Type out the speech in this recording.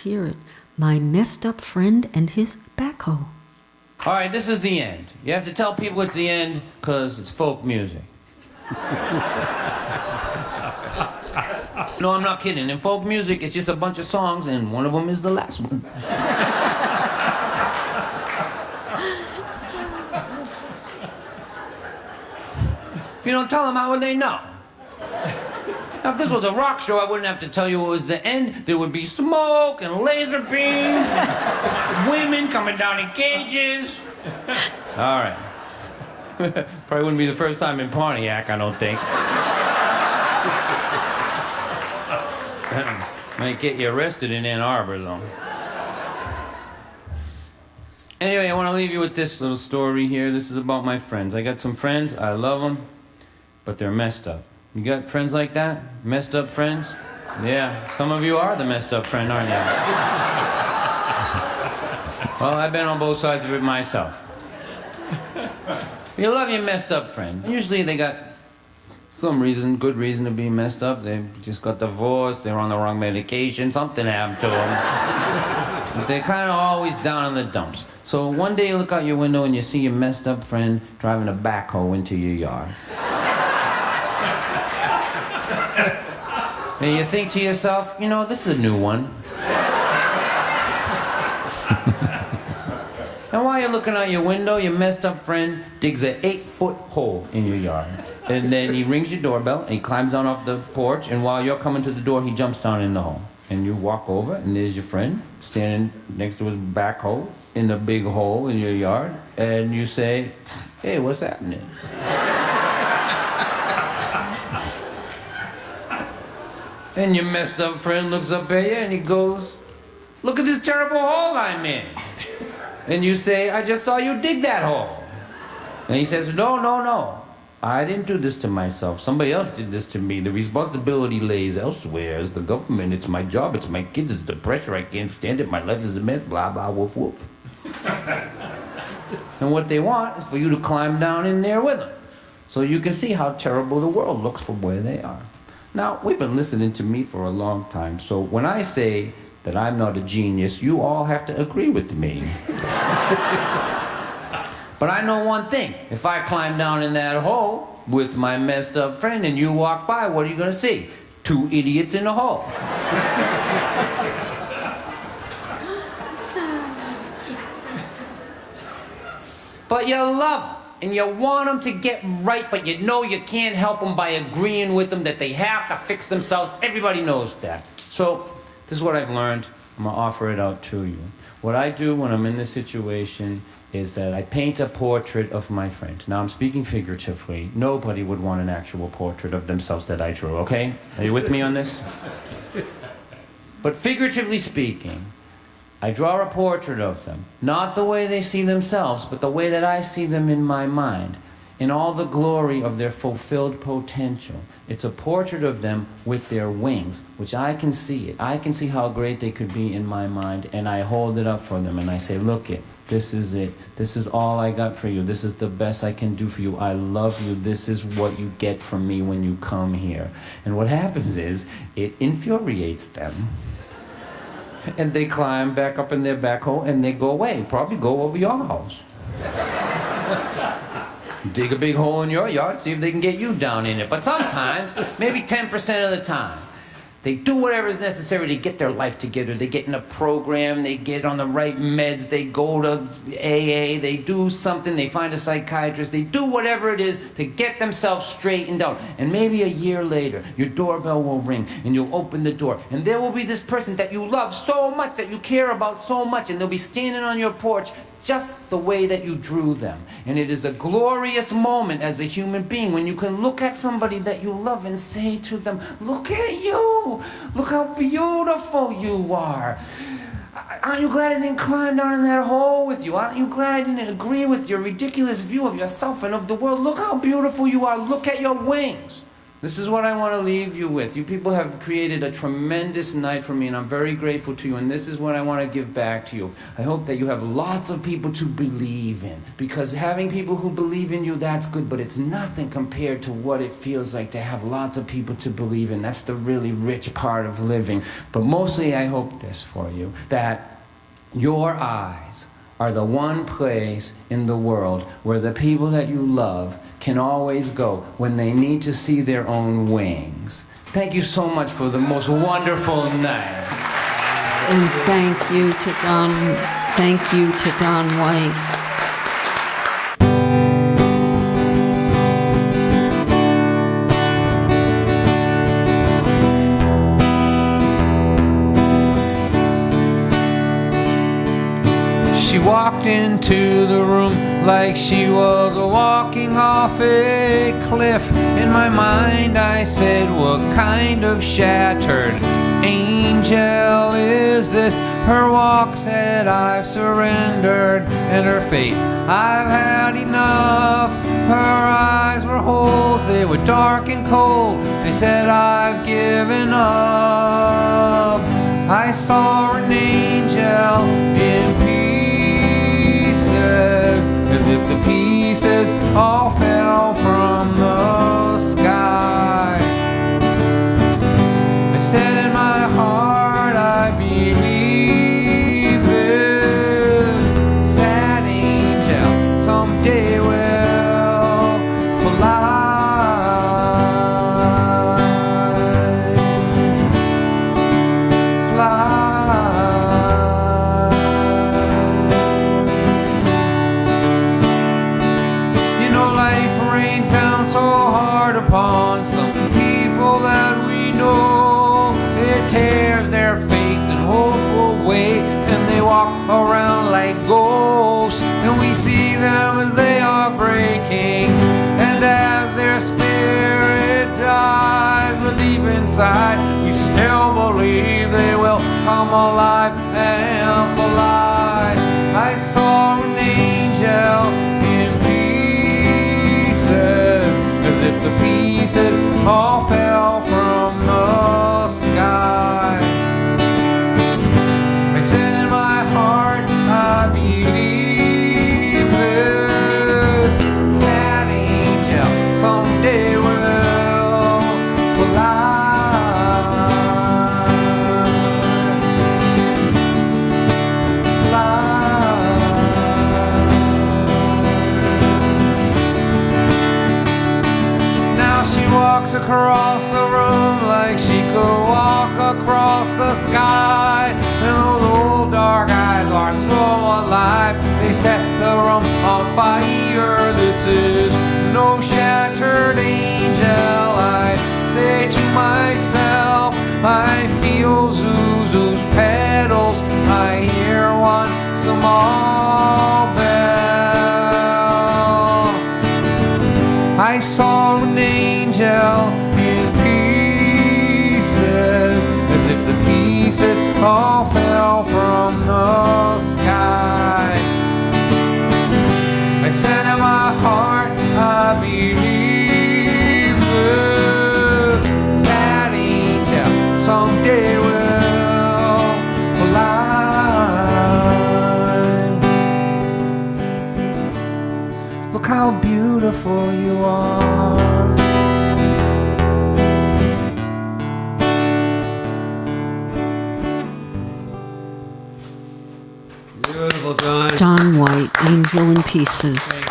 hear it. My messed up friend and his backhoe. All right, this is the end. You have to tell people it's the end because it's folk music. No, I'm not kidding. In folk music, it's just a bunch of songs, and one of them is the last one. If you don't tell them, how would they know? Now, if this was a rock show, I wouldn't have to tell you it was the end. There would be smoke and laser beams and women coming down in cages. All right. Probably wouldn't be the first time in Pontiac, I don't think. Might get you arrested in Ann Arbor, though. Anyway, I want to leave you with this little story here. This is about my friends. I got some friends. I love them, but they're messed up. You got friends like that? Messed up friends? Yeah, some of you are the messed up friend, aren't you? Well, I've been on both sides of it myself. You love your messed up friend. Usually they got some reason, good reason to be messed up. They just got divorced, they're on the wrong medication, something happened to them. But they're kind of always down in the dumps. So one day you look out your window and you see your messed up friend driving a backhoe into your yard. And you think to yourself, you know, this is a new one. And while you're looking out your window, your messed up friend digs an 8-foot hole in your yard. And then he rings your doorbell, and he climbs down off the porch, and while you're coming to the door, he jumps down in the hole. And you walk over, and there's your friend standing next to his backhoe in the big hole in your yard, and you say, hey, what's happening? And your messed up friend looks up at you, and he goes, look at this terrible hole I'm in. And you say, I just saw you dig that hole. And he says, no. I didn't do this to myself. Somebody else did this to me. The responsibility lays elsewhere. It's the government. It's my job. It's my kids. It's the pressure. I can't stand it. My life is a mess. Blah, blah, woof, woof. And what they want is for you to climb down in there with them, so you can see how terrible the world looks from where they are. Now, we've been listening to me for a long time, so when I say that I'm not a genius, you all have to agree with me. But I know one thing. If I climb down in that hole with my messed up friend and you walk by, what are you going to see? 2 idiots in the hole. But you love them, and you want them to get right, but you know you can't help them by agreeing with them that they have to fix themselves. Everybody knows that. So this is what I've learned. I'm going to offer it out to you. What I do when I'm in this situation is that I paint a portrait of my friend. Now, I'm speaking figuratively. Nobody would want an actual portrait of themselves that I drew, okay? Are you with me on this? But figuratively speaking, I draw a portrait of them. Not the way they see themselves, but the way that I see them in my mind, in all the glory of their fulfilled potential. It's a portrait of them with their wings, which I can see it. I can see how great they could be in my mind, and I hold it up for them, and I say, look it. This is it. This is all I got for you. This is the best I can do for you. I love you. This is what you get from me when you come here. And what happens is, it infuriates them. And they climb back up in their backhoe and they go away. Probably go over your house. Dig a big hole in your yard, see if they can get you down in it. But sometimes, maybe 10% of the time, they do whatever is necessary to get their life together. They get in a program, they get on the right meds, they go to AA, they do something, they find a psychiatrist, they do whatever it is to get themselves straightened out. And maybe a year later, your doorbell will ring and you'll open the door and there will be this person that you love so much, that you care about so much, and they'll be standing on your porch just the way that you drew them. And it is a glorious moment as a human being when you can look at somebody that you love and say to them, look at you, look how beautiful you are. Aren't you glad I didn't climb down in that hole with you? Aren't you glad I didn't agree with your ridiculous view of yourself and of the world? Look how beautiful you are, look at your wings. This is what I want to leave you with. You people have created a tremendous night for me, and I'm very grateful to you, and this is what I want to give back to you. I hope that you have lots of people to believe in, because having people who believe in you, that's good, but it's nothing compared to what it feels like to have lots of people to believe in. That's the really rich part of living. But mostly I hope this for you, that your eyes are the one place in the world where the people that you love can always go when they need to see their own wings. Thank you so much for the most wonderful night. And thank you to Don White. She walked into the room like she was walking off a cliff. In my mind I said, what kind of shattered angel is this? Her walk said, I've surrendered, and her face, I've had enough. Her eyes were holes, they were dark and cold. They said, I've given up. I saw an angel in pieces, as if the pieces all fell from the sky. I said in my heart, I believe this sad angel someday will fly. You know, life rains down so hard upon some people that we know. It tears their faith and hope away, and they walk around like ghosts, and we see them as they are breaking, and as their spirit dies, but deep inside we still believe they will come alive and fly. I saw an angel in pieces, as if the pieces all fell from the sky. I said in my heart, I believe this sad angel someday will fly. Now she walks across the room like she could walk across the sky, and those old dark eyes are so alive, they set the room on fire. This is no shattered angel, I say to myself. I feel Zuzu's petals, I hear one small bell. I saw an angel in pieces, as if the pieces all fell from the sky. I said in my heart, I believe this sad angel someday will fly. Look how beautiful you are. Beautiful, John. Don White, Angel in Pieces.